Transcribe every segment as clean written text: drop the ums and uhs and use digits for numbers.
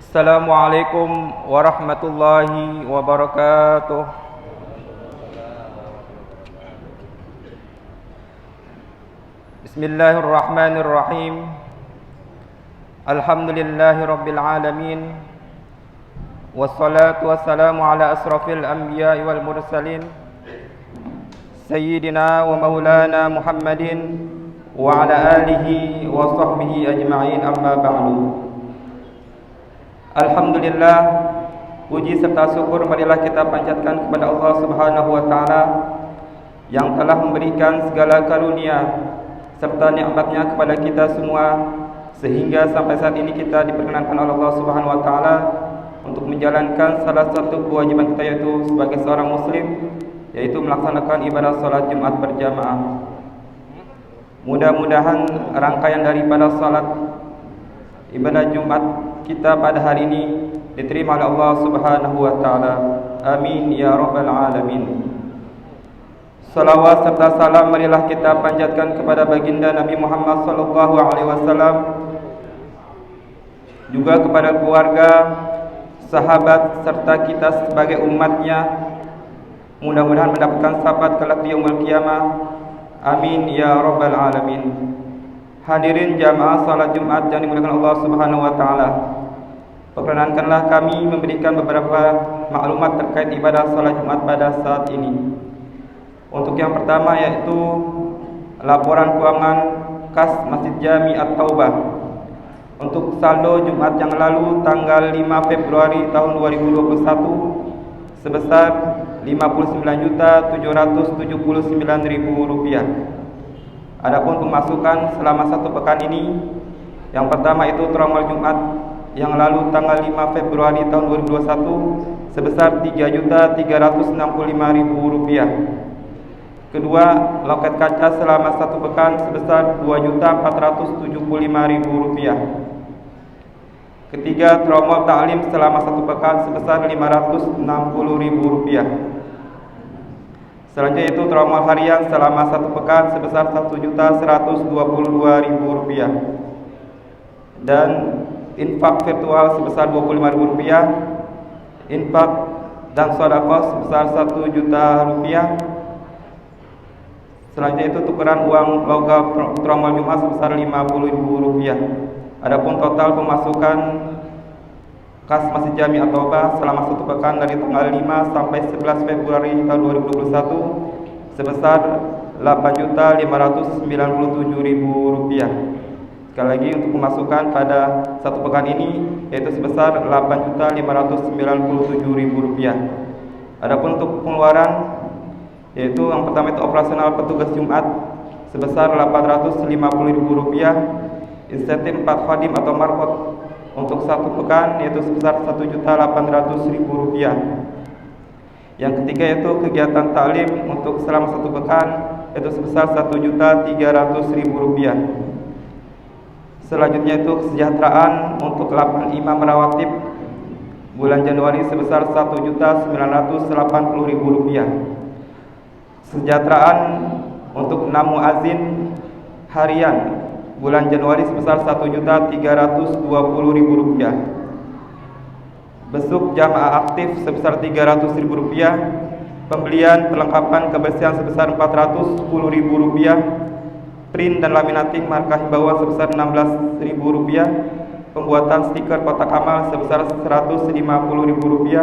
Assalamualaikum warahmatullahi wabarakatuh. Bismillahirrahmanirrahim. Alhamdulillahi rabbil alamin. Wassalatu wassalamu ala asrafil anbiya'i wal mursalin Sayyidina wa maulana Muhammadin wa ala alihi wa sahbihi ajma'in, amma ba'du. Alhamdulillah, puji serta syukur marilah kita panjatkan kepada Allah Subhanahu wa taala yang telah memberikan segala karunia serta nikmat-Nya kepada kita semua, sehingga sampai saat ini kita diperkenankan oleh Allah Subhanahu wa taala untuk menjalankan salah satu kewajiban kita, yaitu sebagai seorang muslim, yaitu melaksanakan ibadah salat Jumat berjamaah. Mudah-mudahan rangkaian daripada salat ibadah Jumat kita pada hari ini diterima oleh Allah Subhanahu wa taala. Amin ya rabbal alamin. Salawat serta salam marilah kita panjatkan kepada baginda Nabi Muhammad sallallahu alaihi wasallam, juga kepada keluarga, sahabat serta kita sebagai umatnya. Mudah-mudahan mendapatkan syafaat kelak di yaumul qiyamah. Amin ya rabbal alamin. Hadirin jamaah salat Jumat yang dimuliakan Allah Subhanahu wa taala. Perkenankanlah kami memberikan beberapa maklumat terkait ibadah salat Jumat pada saat ini. Untuk yang pertama, yaitu laporan keuangan kas Masjid Jami At-Taubah untuk saldo Jumat yang lalu tanggal 5 Februari tahun 2021 sebesar Rp59.779.000. Adapun pemasukan selama satu pekan ini, yang pertama itu tromol Jumat yang lalu tanggal 5 Februari tahun 2021 sebesar Rp3.365.000. Kedua, loket kaca selama satu pekan sebesar Rp2.475.000. Ketiga, tromol taklim selama satu pekan sebesar Rp560.000. Selanjutnya itu tromol harian selama satu pekan sebesar Rp1.122.000, dan infak virtual sebesar Rp25.000, infak dan sedekah sebesar Rp1.000.000. Selanjutnya itu tukeran uang logam tromol Jumat sebesar Rp50.000. Adapun total pemasukan kas Masjid Jami At-Taubah selama satu pekan dari tanggal 5 sampai 11 Februari tahun 2021 sebesar Rp8.597.000. Sekali lagi, untuk pemasukan pada satu pekan ini yaitu sebesar Rp8.597.000. Adapun untuk pengeluaran, yaitu yang pertama itu operasional petugas Jumat sebesar Rp850.000, insentif 4 khadim atau markot untuk satu pekan yaitu sebesar Rp1.800.000. Yang ketiga yaitu kegiatan taklim untuk selama satu pekan yaitu sebesar Rp1.300.000. Selanjutnya itu kesejahteraan untuk 8 imam rawatib bulan Januari sebesar Rp1.980.000. Kesejahteraan untuk 6 muazin harian bulan Januari sebesar Rp1.320.000. Besuk jamaah aktif sebesar Rp300.000. Pembelian perlengkapan kebersihan sebesar Rp410.000. Print dan laminating marka himbauan sebesar Rp16.000. Pembuatan stiker kotak amal sebesar Rp150.000.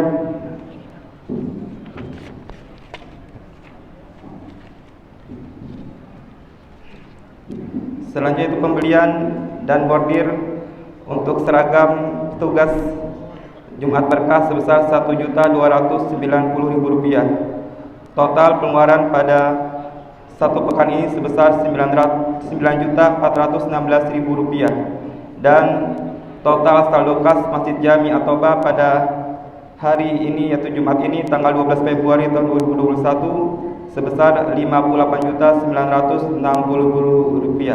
Selanjutnya itu pembelian dan bordir untuk seragam tugas Jumat Berkah sebesar Rp1.290.000. Total pengeluaran pada satu pekan ini sebesar Rp9.416.000, dan total saldo kas Masjid Jami At-Taubah pada hari ini yaitu Jumat ini tanggal 12 Februari tahun 2021 sebesar Rp58.960.000.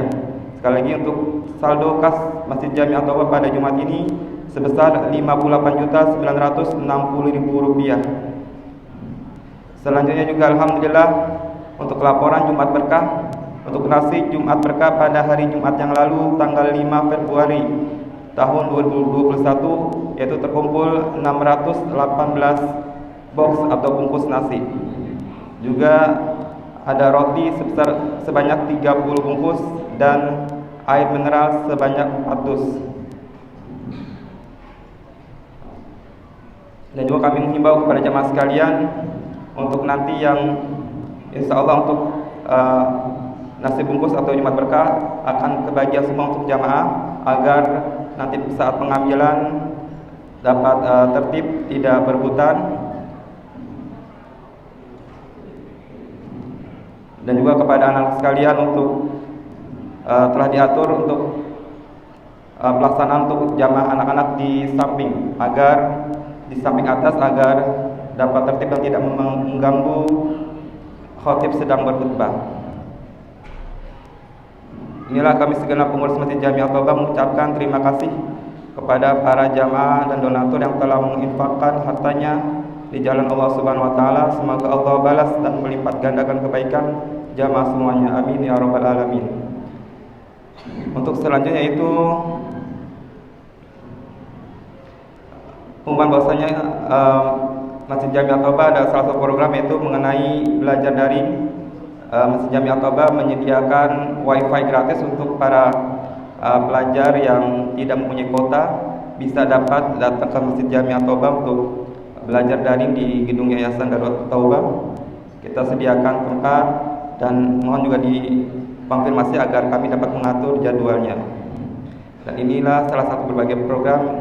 Sekali lagi, untuk saldo kas Masjid Jami At-Taubah pada Jumat ini sebesar Rp58.960.000. Selanjutnya juga alhamdulillah untuk laporan Jumat Berkah untuk nasi Jumat Berkah pada hari Jumat yang lalu tanggal 5 Februari tahun 2021 yaitu terkumpul 618 box atau bungkus nasi. Juga ada roti sebanyak 30 bungkus dan air mineral sebanyak 4 dus. Dan juga kami menghimbau kepada jamaah sekalian untuk nanti yang insya Allah untuk nasi bungkus atau Jumat Berkah akan kebagian semua untuk jamaah agar nanti saat pengambilan dapat tertib, tidak berebutan. Dan juga kepada anak sekalian untuk telah diatur untuk pelaksanaan untuk jamaah anak-anak di samping atas agar dapat tertib dan tidak mengganggu khatib sedang berkhutbah. Inilah kami segenap pengurus Masjid Jami At-Taubah mengucapkan terima kasih kepada para jamaah dan donatur yang telah menginfakkan hartanya di jalan Allah Subhanahu wa taala. Semoga Allah balas dan melipat gandakan kebaikan jamaah semuanya. Amin ya rabbal alamin. Untuk selanjutnya itu pengumuman bahwasanya Masjid Jami At-Taubah ada salah satu program yaitu mengenai belajar daring. Masjid Jami At-Taubah menyediakan wifi gratis untuk para pelajar yang tidak mempunyai kuota, bisa dapat datang ke Masjid Jami At-Taubah untuk belajar daring di gedung Yayasan Darut Taubah. Kita sediakan tempat dan mohon juga dikonfirmasi agar kami dapat mengatur jadwalnya. Dan inilah salah satu berbagai program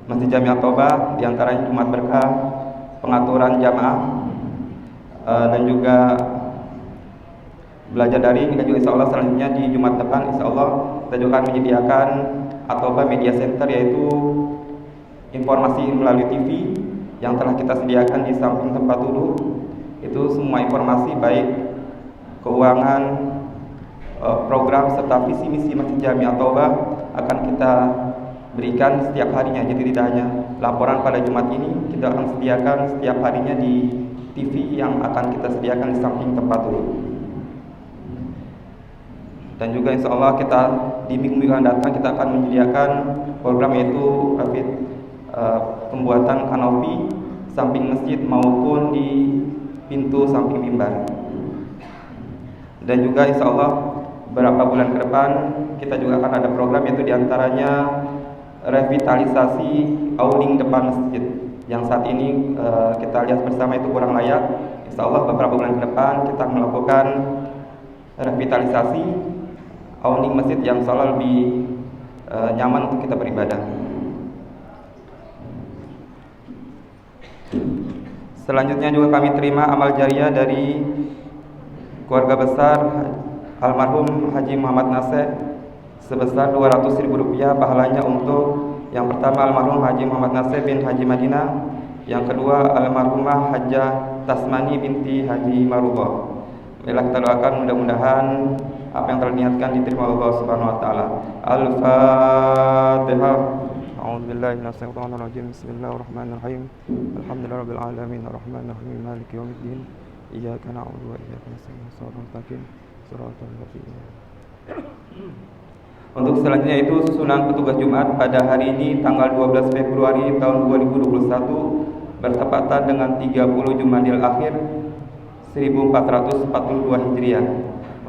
Masjid Jami At-Taubah, diantaranya Jumat Berkah, pengaturan jamaah, dan juga belajar daring. Dan juga insya Allah selanjutnya di Jumat depan insya Allah kita juga akan menyediakan At-Taubah Media Center, yaitu informasi melalui TV yang telah kita sediakan di samping tempat duduk. Itu semua informasi baik keuangan, program serta visi misi Masjid Jami At-Taubah akan kita berikan setiap harinya. Jadi tidak hanya laporan pada Jumat ini, kita akan sediakan setiap harinya di TV yang akan kita sediakan di samping tempat duduk. Dan juga insya Allah kita di minggu yang datang kita akan menyediakan program yaitu pembuatan kanopi samping masjid maupun di pintu samping mimbar. Dan juga insya Allah beberapa bulan ke depan kita juga akan ada program yaitu diantaranya revitalisasi awning depan masjid yang saat ini kita lihat bersama itu kurang layak. Insya Allah beberapa bulan ke depan kita melakukan revitalisasi awning masjid yang insya Allah lebih nyaman untuk kita beribadah. Selanjutnya juga kami terima amal jariah dari keluarga besar almarhum Haji Muhammad Nasir sebesar Rp200.000 pahalanya untuk yang pertama almarhum Haji Muhammad Nasir bin Haji Madinah, yang kedua almarhumah Hajjah Tasmani binti Haji Marullah. Bila kita doakan mudah-mudahan apa yang telah diniatkan diterima Allah Subhanahu wa taala. Al-Fatihah. A'udzubillahi minasyaitonir rajim. Bismillahirrahmanirrahim. Alhamdulillahirabbil alamin arrahmanir rahim maliki yaumiddin. Iyyaka na'budu wa iyyaka nasta'in. Shiratal mustaqim. Shiratal ladzina. Untuk selanjutnya itu susunan petugas Jumat pada hari ini tanggal 12 Februari tahun 2021 bertepatan dengan 30 Jumadil Akhir 1442 Hijriah.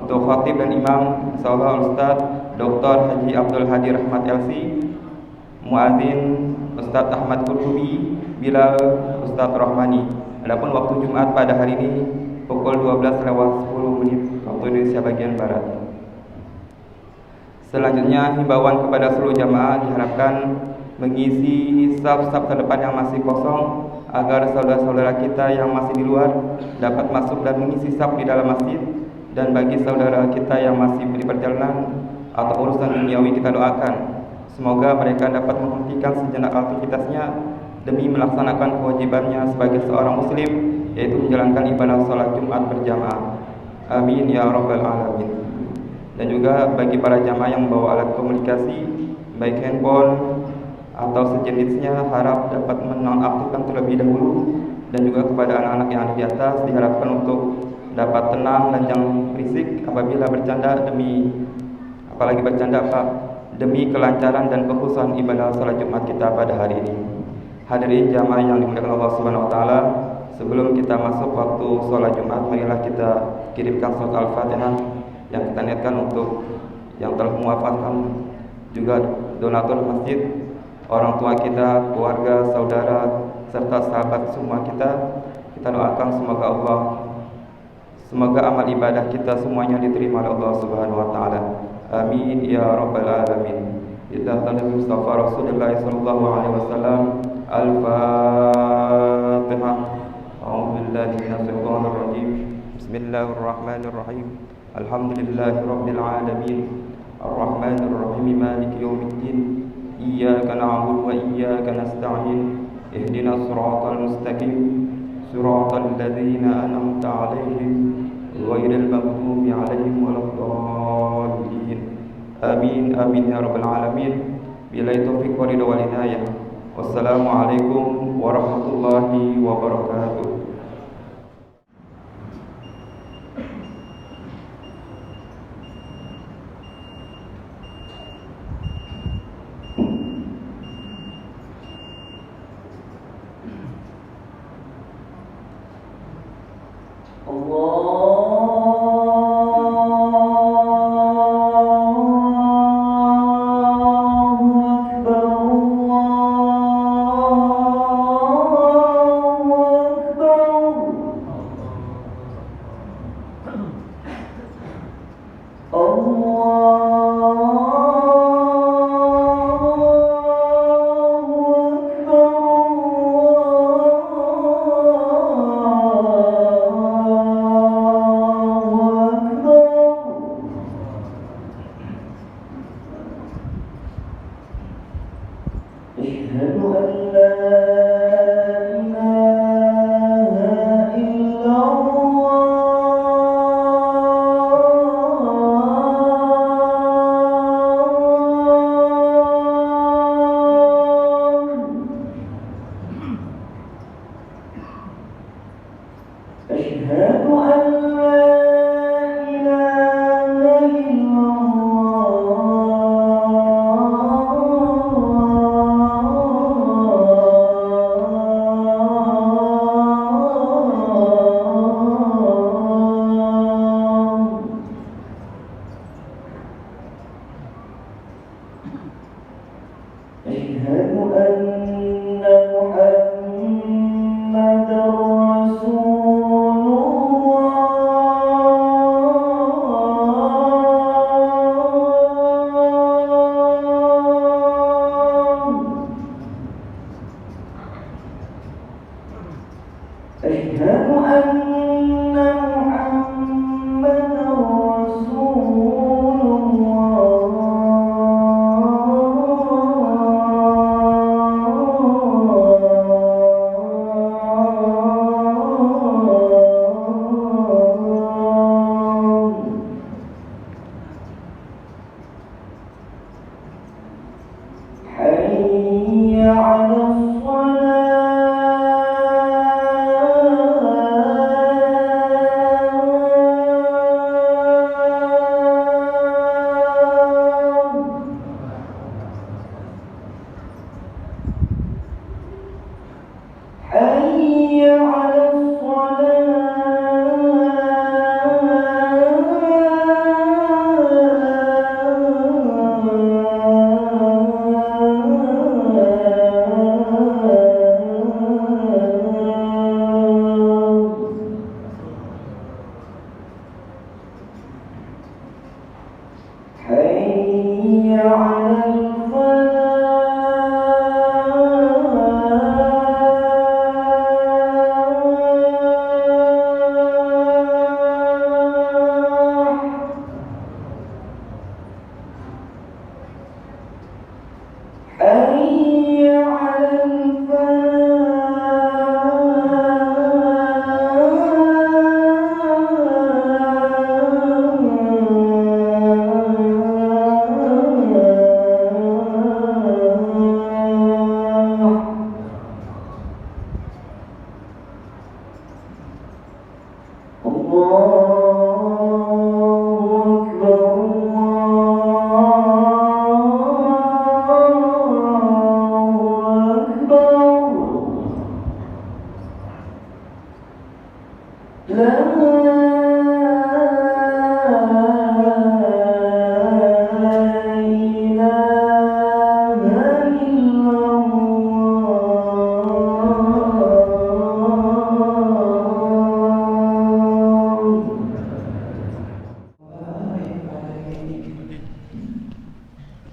Untuk khatib dan imam insyaallah Ustaz Dr. Haji Abdul Hadi Rahmat LC, muadzin Ustaz Ahmad Qurtubi, Bilal Ustaz Rahmani. Adapun waktu Jumat pada hari ini pukul 12:10 waktu Indonesia bagian barat. Selanjutnya himbauan kepada seluruh jamaah diharapkan mengisi saf-saf terdepan yang masih kosong agar saudara-saudara kita yang masih di luar dapat masuk dan mengisi saf di dalam masjid. Dan bagi saudara kita yang masih di perjalanan atau urusan duniawi, kita doakan semoga mereka dapat menghentikan sejenak aktivitasnya demi melaksanakan kewajibannya sebagai seorang muslim, yaitu menjalankan ibadah sholat Jumat berjamaah. Amin ya rabbal alamin. Dan juga bagi para jamaah yang membawa alat komunikasi baik handphone atau sejenisnya, harap dapat menonaktifkan terlebih dahulu. Dan juga kepada anak-anak yang ada di atas diharapkan untuk dapat tenang dan jangan berisik apabila bercanda, apalagi bercanda demi kelancaran dan kekhususan ibadah salat Jumat kita pada hari ini. Hadirin jamaah yang dimuliakan Allah Subhanahu wa taala, sebelum kita masuk waktu salat Jumat, marilah kita kirimkan surat Al-Fatihah yang kita niatkan untuk yang telah mewafatkan, juga donatur masjid, orang tua kita, keluarga, saudara, serta sahabat semua kita. Kita doakan semoga amal ibadah kita semuanya diterima oleh Allah Subhanahu wa taala. Amin ya rabbal alamin. Ila Nabi Mustafa Rasulullah sallallahu alaihi wasallam. Al-Fatihah. A'udzu billahi minasy syaithanir rajim. Bismillahirrahmanirrahim. Alhamdulillahirabbil alamin. Arrahmanir rahim. Maliki yaumiddin. Iyyaka na'budu wa iyyaka nasta'in. Ihdinas siratal mustaqim. Siratal ladzina an'amta 'alaihim ghairil maghdubi 'alaihim waladdallin. Amin amin ya rabbal alamin. Billahi taufiq wal hidayah. Wassalamualaikum warahmatullahi wabarakatuh.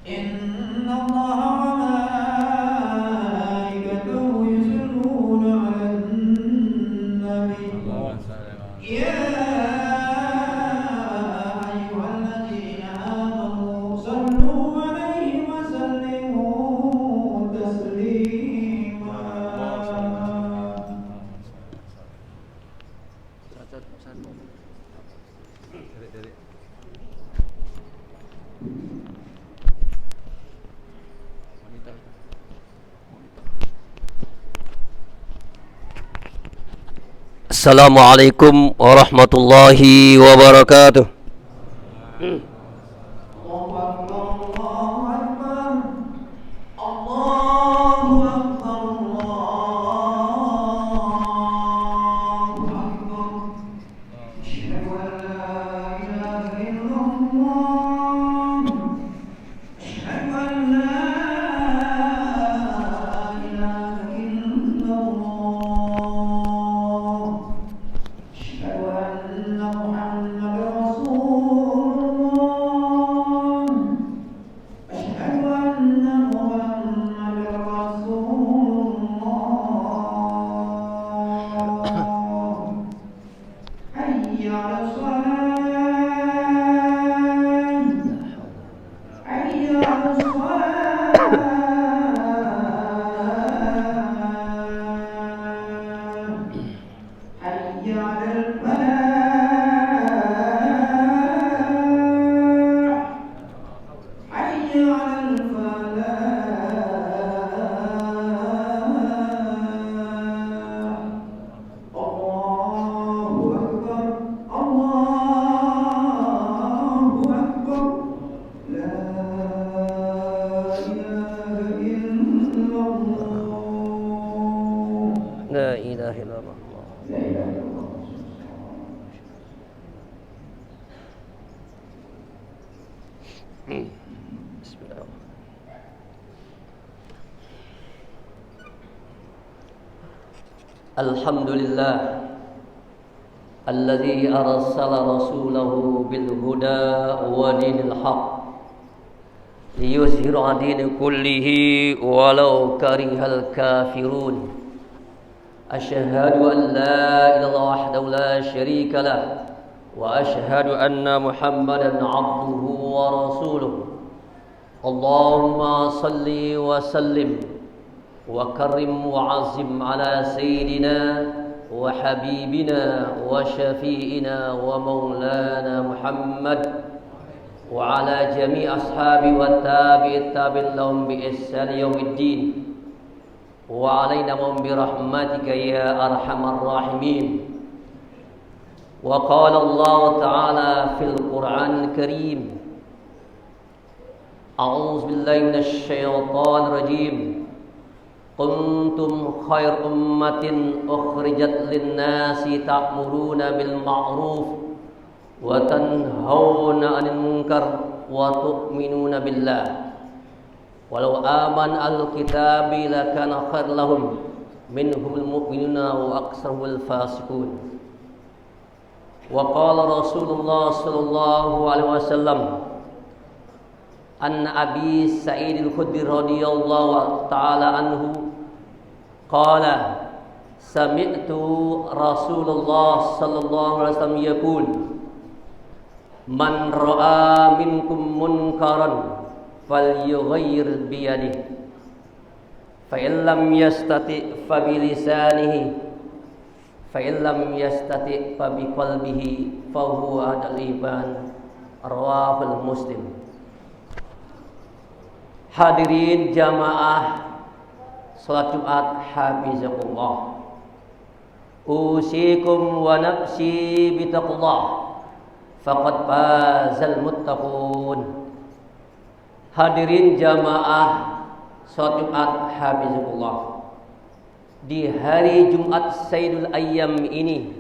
إن الله وملائكته يصلون على النبي يا أيها الذين آمنوا صلوا عليه وسلموا تسليما. Assalamualaikum warahmatullahi wabarakatuh. Allahu Akbar, Allahu Akbar, Allahu Akbar, Allahu Akbar. Asyhadu an la ilaha illallah. Asyhadu an la ilaha illallah. Asyhadu anna Muhammadar Rasulullah. Asyhadu anna Muhammadar Rasulullah. Hayya 'alas shalah. Hayya 'alas shalah. Hayya 'alal falah. Hayya 'alal falah. Allahu Akbar, Allahu Akbar. La ilaha illallah. La ilaha illallah. La ilaha illallah. Bismillahirrahmanirrahim. Alhamdulillah alladzi arsala rasulahu bil huda wa dinil haq liyuzhiru 'ala dini kullihi walau karihal kafirun. Asyhadu an la ilaha illallah wahdahu la syarika lah wa asyhadu anna Muhammadan 'abduhu wa rasuluh. Allahumma salli wa sallim wa karrim wa azim ala sayyidina wa habibina wa syafi'ina wa maulana Muhammad wa ala jami' ashabi wa tabi'it tabi'in lahum bi ihsan yaumiddin. Wa alaina bi rahmatika ya arhamar rahimin. Wa qala Allah ta'ala fil Qur'anil Karim. A'udzu billahi minasy syaithanir rajim. Kuntum khair ummatin ukhrijat lin-nasi ta'muruna bil ma'ruf wa tanhauna 'anil munkar wa tu'minuna billah. Walau aman al-kitabi lakana khair lahum minhumul mu'minuna wa aktsaruhul fasiqun. Wa qala Rasulullah sallallahu alaihi wasallam an Abi Sa'id al-Khudri radhiyallahu ta'ala anhu qala sami'tu Rasulullah sallallahu alaihi wasallam yaqul man ra'a minkum munkaran falyughayyir bi yadihi fa in lam yastati fa bi lisanihi fa in lam yastati fa bi qalbihi fa huwa adal iman. Rawahul Muslim. Hadirin jamaah salat Jumat hafizakumullah. Usikum wa nafsi bitaqullah faqad fazal muttaqun. Hadirin jamaah salat Jumat hafizakumullah. Di hari Jumat Sayyidul Ayyam ini,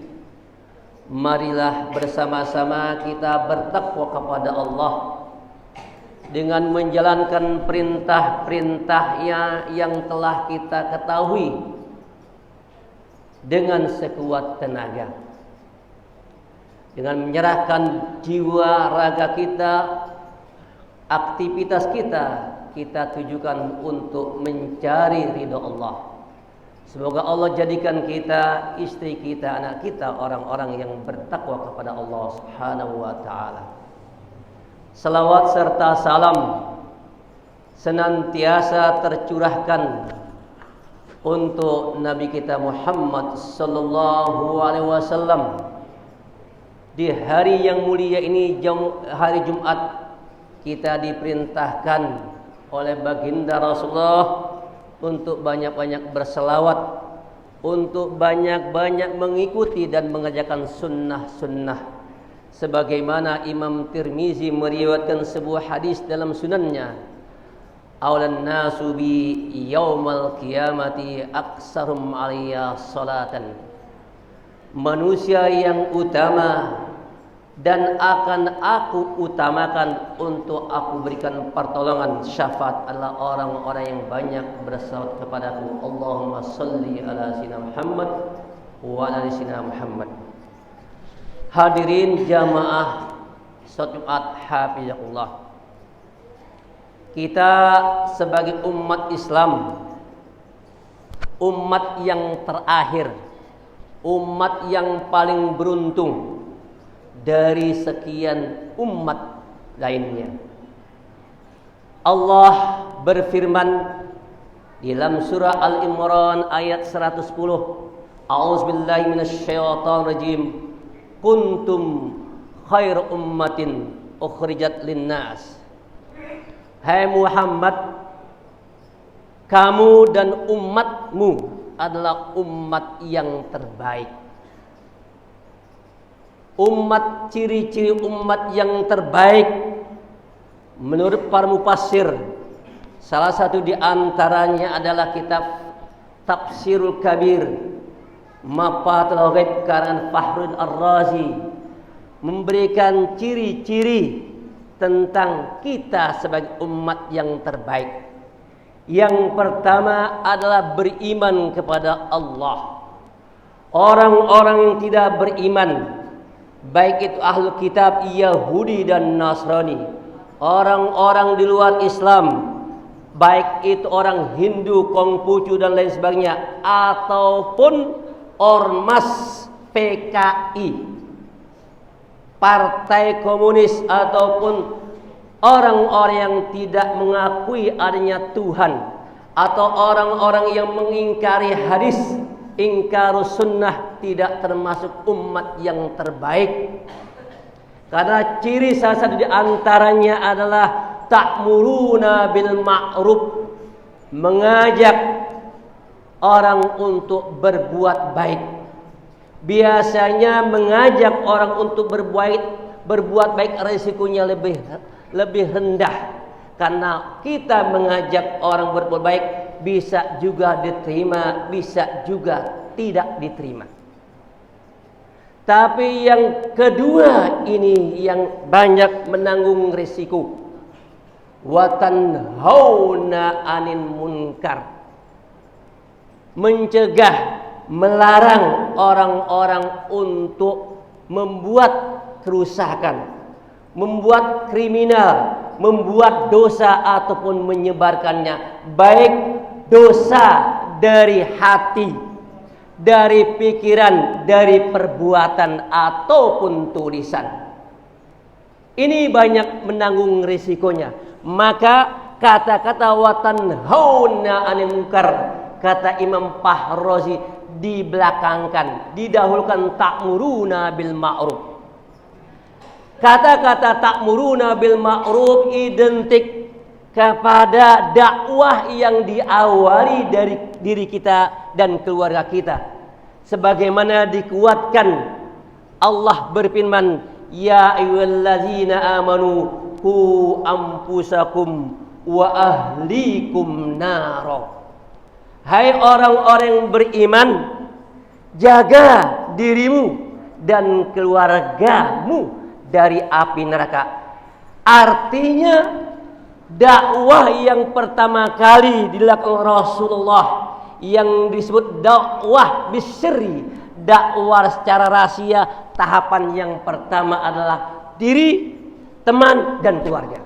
marilah bersama-sama kita bertakwa kepada Allah dengan menjalankan perintah-perintahnya yang telah kita ketahui dengan sekuat tenaga, dengan menyerahkan jiwa raga kita aktivitas kita tujukan untuk mencari ridha Allah. Semoga Allah jadikan kita, istri kita, anak kita orang-orang yang bertakwa kepada Allah Subhanahu wa taala. Salawat serta salam senantiasa tercurahkan untuk Nabi kita Muhammad sallallahu alaihi wasallam. Di hari yang mulia ini, hari Jumat, kita diperintahkan oleh baginda Rasulullah untuk banyak-banyak berselawat, untuk banyak-banyak mengikuti dan mengerjakan sunnah-sunnah. Sebagaimana Imam Tirmizi meriwayatkan sebuah hadis dalam sunannya, "Aulan nasu bi yaumal qiyamati aksarum alaiya salatan." Manusia yang utama dan akan aku utamakan untuk aku berikan pertolongan syafaat adalah orang-orang yang banyak bersalawat kepadaku. Allahumma salli ala sayyidina Muhammad wa ala sayyidina Muhammad. Hadirin jamaah salat Jumat hafizakumullah. Kita sebagai umat Islam, umat yang terakhir, umat yang paling beruntung dari sekian umat lainnya. Allah berfirman dalam surah Al-Imran ayat 110, A'udzubillahi minasyaitonir rajim. Kuntum khairu ummatin ukhrijat linnas. Hai Muhammad, kamu dan umatmu adalah umat yang terbaik. Umat, ciri-ciri umat yang terbaik menurut para mufassir, salah satu di antaranya adalah kitab Tafsirul Kabir Mafatul Ghaib karangan Fakhrul Ar-Razi, memberikan ciri-ciri tentang kita sebagai umat yang terbaik. Yang pertama adalah beriman kepada Allah. Orang-orang yang tidak beriman, baik itu ahlu kitab Yahudi dan Nasrani, orang-orang di luar Islam, baik itu orang Hindu, Konghucu dan lain sebagainya, ataupun ormas PKI, Partai Komunis, ataupun orang-orang yang tidak mengakui adanya Tuhan, atau orang-orang yang mengingkari hadis, ingkarus sunnah, tidak termasuk umat yang terbaik. Karena ciri salah satu di antaranya adalah ta'muruna bil ma'ruf, mengajak orang untuk berbuat baik. Biasanya mengajak orang untuk berbuat baik risikonya lebih rendah. Karena kita mengajak orang berbuat baik bisa juga diterima, bisa juga tidak diterima. Tapi yang kedua ini yang banyak menanggung risiko. Wa tanhauna 'anil munkar, mencegah, melarang orang-orang untuk membuat kerusakan, membuat kriminal, membuat dosa ataupun menyebarkannya, baik dosa dari hati, dari pikiran, dari perbuatan ataupun tulisan. Ini banyak menanggung risikonya. Maka kata-kata watan hauna 'anil munkar, kata Imam Fahrozi, dibelakangkan, didahulukan ta'muruna bil ma'ruf. Kata-kata ta'muruna bil ma'ruf identik kepada dakwah yang diawali dari diri kita dan keluarga kita. Sebagaimana dikuatkan Allah berfirman, ya ayyuhallazina amanu qu anfusakum wa ahlikum naro. Hai orang-orang yang beriman, jaga dirimu dan keluargamu dari api neraka. Artinya dakwah yang pertama kali dilakukan Rasulullah yang disebut dakwah bisyri, dakwah secara rahasia, tahapan yang pertama adalah diri, teman dan keluarga.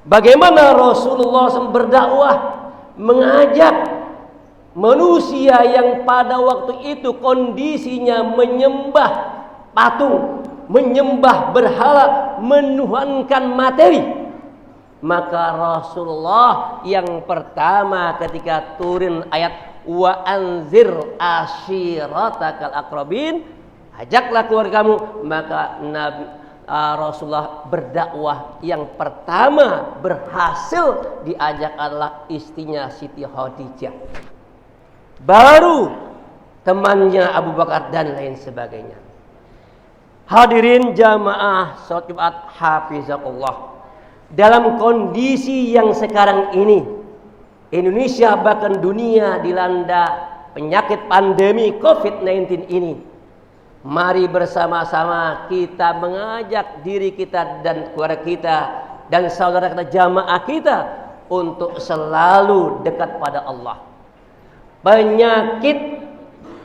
Bagaimana Rasulullah SAW berdakwah, mengajak manusia yang pada waktu itu kondisinya menyembah patung, menyembah berhala, menuhankan materi. Maka Rasulullah yang pertama ketika turun ayat wa anzir ashiratakal aqrabin, ajaklah keluargamu, maka Rasulullah berdakwah yang pertama berhasil diajak adalah istrinya Siti Khadijah, baru temannya Abu Bakar dan lain sebagainya. Hadirin jamaah salat Jumat hafizakumullah, dalam kondisi yang sekarang ini Indonesia bahkan dunia dilanda penyakit pandemi COVID-19 ini, mari bersama-sama kita mengajak diri kita dan keluarga kita dan saudara kita, jamaah kita untuk selalu dekat pada Allah. Penyakit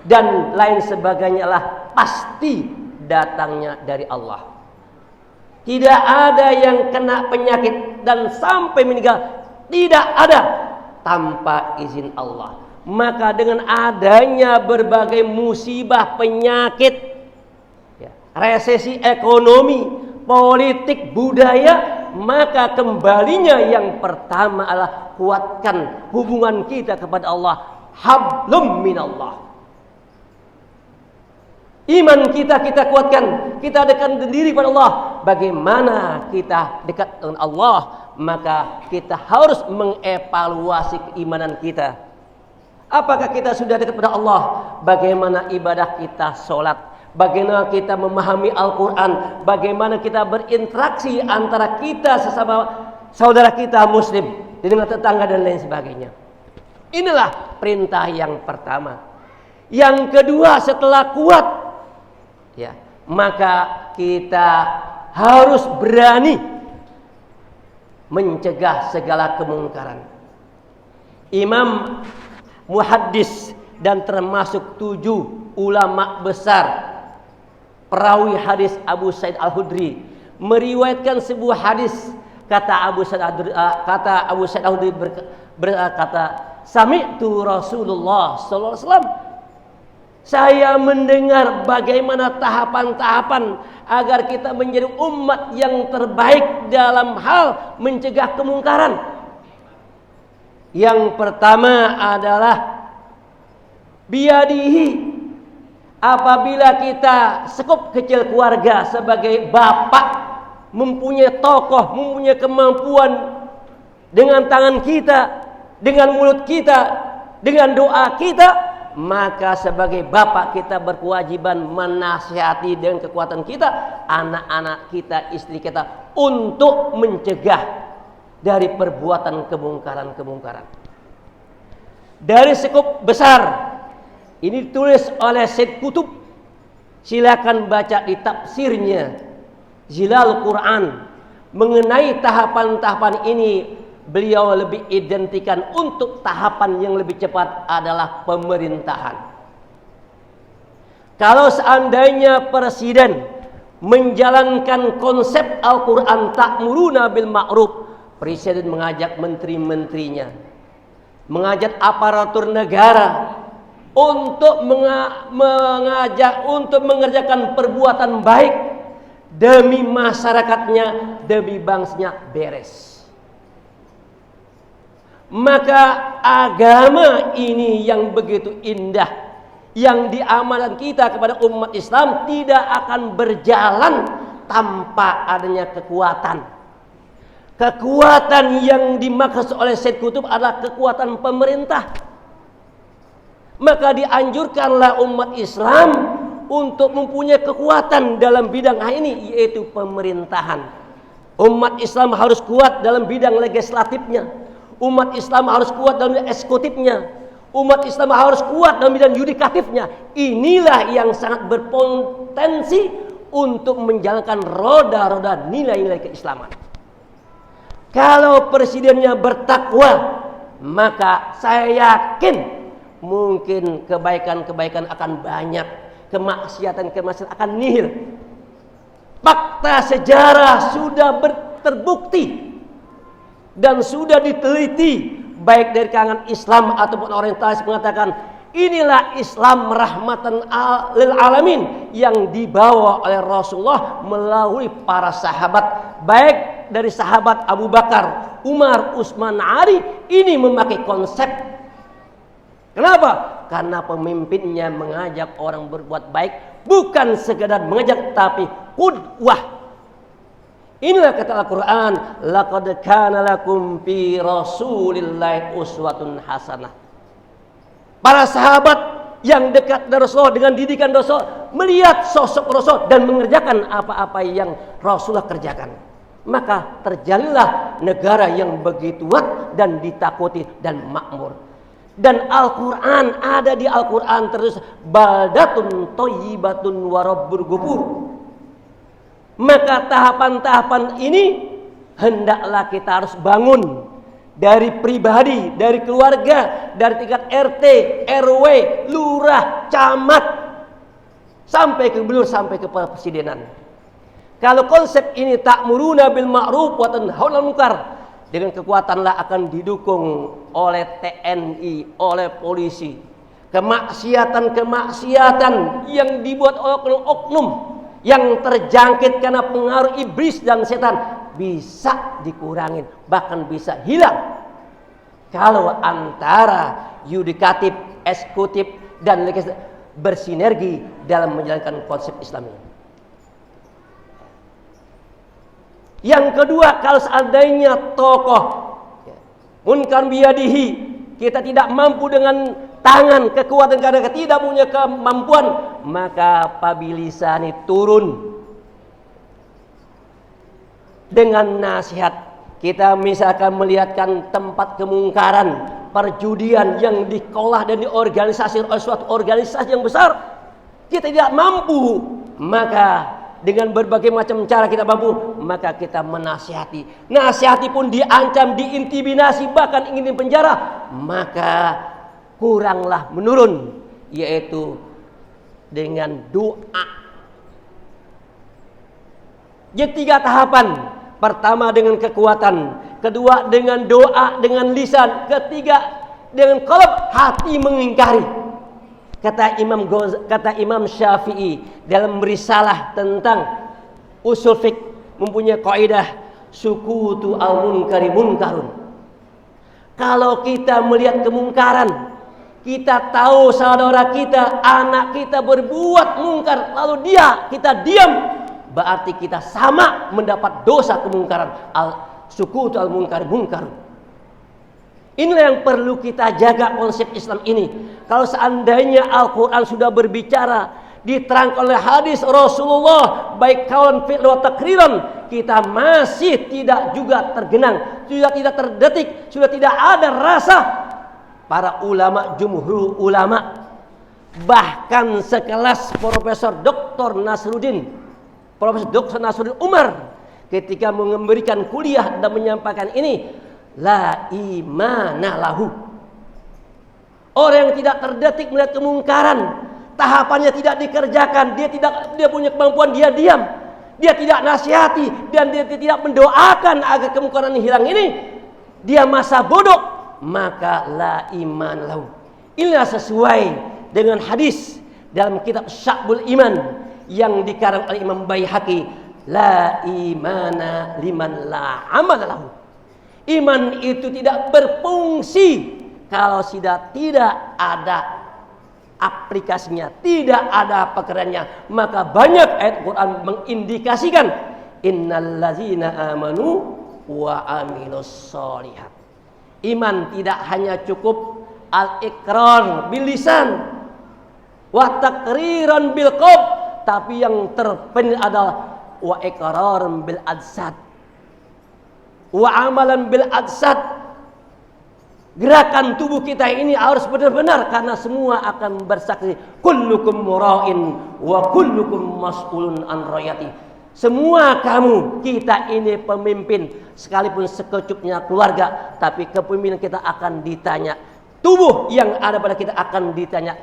dan lain sebagainya lah pasti datangnya dari Allah. Tidak ada yang kena penyakit dan sampai meninggal, tidak ada tanpa izin Allah. Maka dengan adanya berbagai musibah, penyakit, resesi ekonomi, politik, budaya, maka kembalinya yang pertama adalah kuatkan hubungan kita kepada Allah. Hablum minallah. Iman kita kuatkan, kita dekatkan diri kepada Allah. Bagaimana kita dekat dengan Allah? Maka kita harus mengevaluasi keimanan kita. Apakah kita sudah dekat kepada Allah? Bagaimana ibadah kita, sholat? Bagaimana kita memahami Al-Quran? Bagaimana kita berinteraksi antara kita sesama saudara kita muslim, dengan tetangga dan lain sebagainya. Inilah perintah yang pertama. Yang kedua, setelah kuat, maka kita harus berani mencegah segala kemungkaran. Imam muhaddis dan termasuk 7 ulama besar perawi hadis Abu Sa'id Al-Khudri meriwayatkan sebuah hadis. Kata Abu Sa'id Al-Khudri berkata, sami'tu Rasulullah sallallahu alaihi wasallam, saya mendengar bagaimana tahapan-tahapan agar kita menjadi umat yang terbaik dalam hal mencegah kemungkaran. Yang pertama adalah biadihi. Apabila kita sekup kecil keluarga sebagai bapak, mempunyai tokoh, mempunyai kemampuan dengan tangan kita, dengan mulut kita, dengan doa kita, maka sebagai bapak kita berkewajiban menasihati dengan kekuatan kita anak-anak kita, istri kita, untuk mencegah dari perbuatan kemungkaran-kemungkaran. Dari sekup besar ini ditulis oleh Syed Qutb, silakan baca di tafsirnya Zilal Quran. Mengenai tahapan-tahapan ini beliau lebih identikan untuk tahapan yang lebih cepat adalah pemerintahan. Kalau seandainya presiden menjalankan konsep Al-Quran ta'muruna bil ma'ruf, presiden mengajak menteri-menterinya, mengajak aparatur negara untuk mengajak untuk mengerjakan perbuatan baik demi masyarakatnya, demi bangsanya beres. Maka agama ini yang begitu indah, yang diamanatkan kita kepada umat Islam, tidak akan berjalan tanpa adanya kekuatan. Kekuatan yang dimaksud oleh Syed Qutb adalah kekuatan pemerintah. Maka dianjurkanlah umat Islam untuk mempunyai kekuatan dalam bidang ini, yaitu pemerintahan. Umat Islam harus kuat dalam bidang legislatifnya. Umat Islam harus kuat dalam bidang eksekutifnya. Umat Islam harus kuat dalam bidang yudikatifnya. Inilah yang sangat berpotensi untuk menjalankan roda-roda nilai-nilai keislaman. Kalau presidennya bertakwa, maka saya yakin mungkin kebaikan-kebaikan akan banyak, kemaksiatan-kemaksiatan akan nihil. Fakta sejarah sudah terbukti dan sudah diteliti baik dari kalangan Islam ataupun orientalis mengatakan inilah Islam rahmatan lil alamin yang dibawa oleh Rasulullah melalui para sahabat, baik dari sahabat Abu Bakar, Umar, Utsman, Ali. Ini memakai konsep. Kenapa? Karena pemimpinnya mengajak orang berbuat baik, bukan sekedar mengajak tapi qudwah. Inilah kata Al-Quran, laqad kana lakum fi rasulillahi uswatun hasanah. Para sahabat yang dekat dengan Rasul, dengan didikan Rasul, melihat sosok Rasul dan mengerjakan apa-apa yang Rasulullah kerjakan, maka terjalinlah negara yang begitu kuat dan ditakuti dan makmur. Dan Al-Quran, ada di Al-Quran terus, baldatun thayyibatun wa rabbul ghafur. Maka tahapan-tahapan ini hendaklah kita harus bangun dari pribadi, dari keluarga, dari tingkat RT, RW, lurah, camat, sampai ke gubernur, sampai ke presidenan. Kalau konsep ini ta'muruna bil ma'ruf wa tanhauna 'anil munkar, dengan kekuatanlah akan didukung oleh TNI, oleh polisi. Kemaksiatan-kemaksiatan yang dibuat oleh oknum yang terjangkit karena pengaruh iblis dan setan bisa dikurangin, bahkan bisa hilang kalau antara yudikatif, eksekutif, dan legislatif bersinergi dalam menjalankan konsep Islam ini. Yang kedua, kalau seandainya tokoh munkar biyadihi, kita tidak mampu dengan tangan, kekuatan, karena kita tidak punya kemampuan, maka pabilisani turun dengan nasihat. Kita misalkan melihatkan tempat kemungkaran, perjudian yang dikelola dan diorganisasi oleh suatu organisasi yang besar, kita tidak mampu, maka dengan berbagai macam cara kita mampu, maka kita menasihati. Nasihati pun diancam, diintimidasi, bahkan ingin dipenjara, maka kuranglah menurun, yaitu dengan doa. Jadi 3 tahapan. Pertama dengan kekuatan, kedua dengan doa, dengan lisan, ketiga dengan qalb, hati mengingkari. Kata Imam Syafi'i dalam risalah tentang usul fiqh, mempunyai kaidah sukutu al-munkari munkarun. Kalau kita melihat kemungkaran, kita tahu saudara kita, anak kita berbuat mungkar, lalu kita diam, berarti kita sama mendapat dosa kemungkaran. Sukutu al-munkari munkarun. Inilah yang perlu kita jaga konsep Islam ini. Kalau seandainya Al-Quran sudah berbicara, diterangkan oleh hadis Rasulullah, baik kaulan fi'lan wa takriran, kita masih tidak juga tergenang, sudah tidak terdetik, sudah tidak ada rasa. Para ulama, jumhur ulama, bahkan sekelas Profesor Dr. Nasruddin, Profesor Dr. Nasruddin Umar, ketika memberikan kuliah dan menyampaikan ini, la imana lahu. Orang yang tidak terdetik melihat kemungkaran, tahapannya tidak dikerjakan, dia punya kemampuan, dia diam, dia tidak nasihati, dan dia tidak mendoakan agar kemungkaran ini hilang, ini dia masa bodoh, maka la iman lahu. Inilah sesuai dengan hadis dalam kitab Sya'bul Iman yang dikarang oleh Imam Baihaqi, la imana liman la amal lahu. Iman itu tidak berfungsi kalau sudah tidak ada aplikasinya, tidak ada pekerjaannya. Maka banyak ayat Quran mengindikasikan innallazina amanu wa amilus sholihat. Iman tidak hanya cukup al-iqrar bil lisan wa takriran bil qalb, tapi yang terpenting adalah wa iqraran bil ajsad wa amalan bil ajsad. Gerakan tubuh kita ini harus benar-benar, karena semua akan bersaksi kullukum mura'in wa kullukum mas'ulun an ra'yati. Semua kamu, kita ini pemimpin, sekalipun sekecupnya keluarga, tapi kepemimpinan kita akan ditanya. Tubuh yang ada pada kita akan ditanya.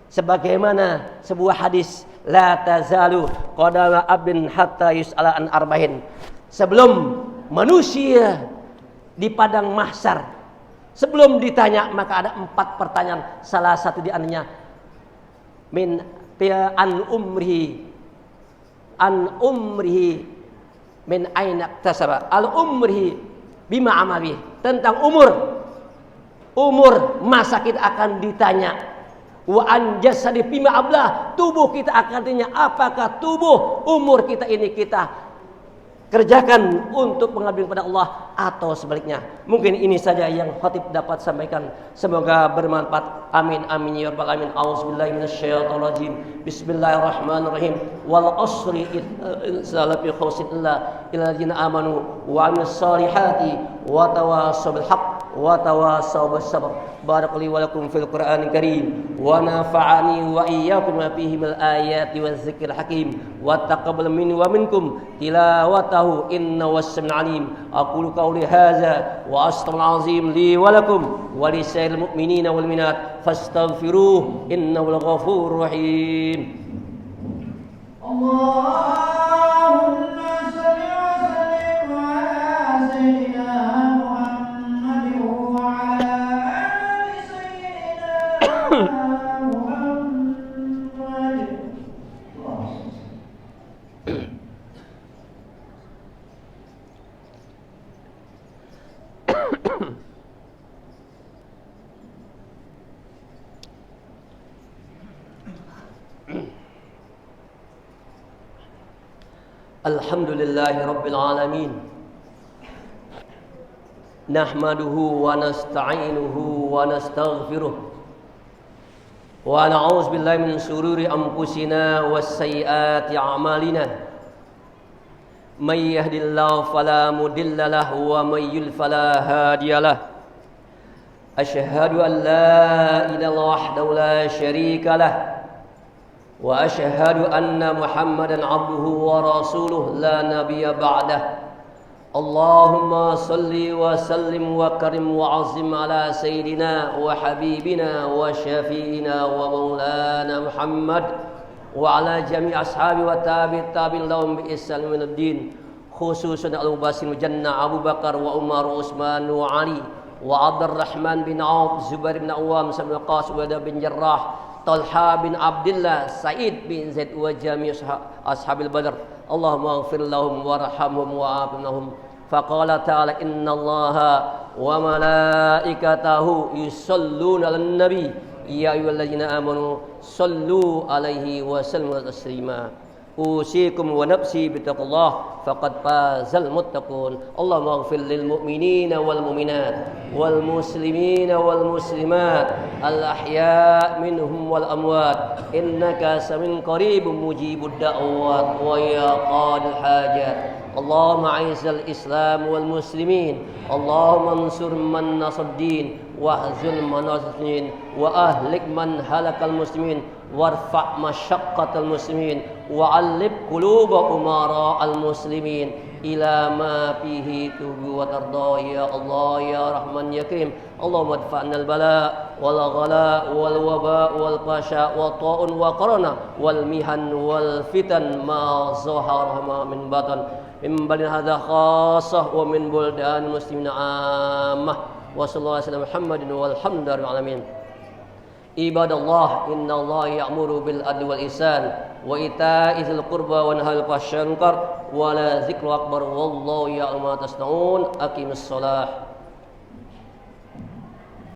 Sebagaimana sebuah hadis, la tazalu qadama abdin hatta yus'ala an arba'in. Sebelum manusia di padang mahsyar. Sebelum ditanya maka ada 4 pertanyaan. Salah satu di antaranya an umrihi min aina iktasaba al umrihi bima amali, tentang umur masa kita akan ditanya. Wa an jasadi bima ablah, tubuh kita akan ditanya apakah tubuh umur kita ini kita kerjakan untuk mengabdi kepada Allah atau sebaliknya. Mungkin ini saja yang khatib dapat sampaikan. Semoga bermanfaat. Amin amin ya rabbal alamin. Auzubillahi minasyaitonir rajim. Bismillahirrahmanirrahim. Wal asri inna fi khusrin illa alladziina amanu wa 'amilus solihati wa tawassaw bil haqq wa tawassaw bis sabr. Barakallahu wa lakum fil Qur'anil Karim wa nafa'ani wa iyyakum ma fihi minal ayati waz zikril hakim wa taqabbal minni wa minkum tilawatahu innahu was-sami'ul 'alim. Aqulu qawli hadza wa astaghfirul 'azim li wa lakum wa lisa'il mu'minina wal mu'minat fastaghfiruhu innahu al-ghafurur rahim. Allahumma salli wa sallim ala sayyidina Muhammadin wa ala ali sayyidina Muhammad. Alhamdulillahi rabbil alamin. Nahmaduhu wa nasta'inuhu wa nastaghfiruh wa na'udzu billahi min shururi anfusina was sayyiati a'malina. May yahdihillahu fala mudilla lahu wa may yudlil fala hadiya lahu. Asyhadu an la ilaha illallah wahdahu la syarika lahu wa asyhadu anna Muhammadan abduhu wa rasuluh la nabiyya ba'dah. Allahumma salli wa sallim wa karim wa azim ala sayyidina wa habibina wa syafi'ina wa maulana Muhammad wa ala jami' ashabi wa tabi'in lahum bi ihsan ila yaumid din. Khususan al-mubasir jannah Abu Bakar wa Umar wa Utsman wa Ali wa Abdurrahman bin Auf, Zubair bin Awam, Sa'id bin Waqqas, Ubadah bin Jarrah, Talha bin Abdullah, Sa'id bin Zaid wa jami' ashabil Badr. Allahumma ighfir lahum warhamhum wa'afihim. Faqala ta'ala innallaha wa malaikatahu yusholluna 'alan nabi ya ayyuhalladzina amanu shallu 'alaihi wa sallimu taslima. Usikum wa nafsi bittaqullah faqad fazal muttaqun. Allahumma ighfir lil mu'minina wal mu'minat wal muslimina wal muslimat al ahya' minhum wal amwat innaka samin qaribun mujibud da'wat wa ya qadil hajat. Allahumma a'izzal islam wal muslimin, Allahumma ansur man nasad-din wahzul man nasad-din wa ahlik man halakal muslimin warfa' masyaqqatal muslimin wa'allib quluba umara al-muslimin ila ma fihi tubu wa tarda ya Allah ya Rahman ya Karim. Allahumma adfa'na al-bala wal ghala wal waba wal fasha wa ta'un wa qarana wal mihan wal fitan ma zahara ma min batan min balin hadha khassah wa min buldan muslimin ammah. Wa sallallahu alaihi wasallam Muhammadin walhamdulillahi alamin. Ibadallah, innallaha ya'muru bil adli wal ihsan wa ita'i dzil qurba wa yanha 'anil fahsya'i wal munkar wa la dzikru akbar wallahu ya'lamu ma tasna'un. Aqimus shalah.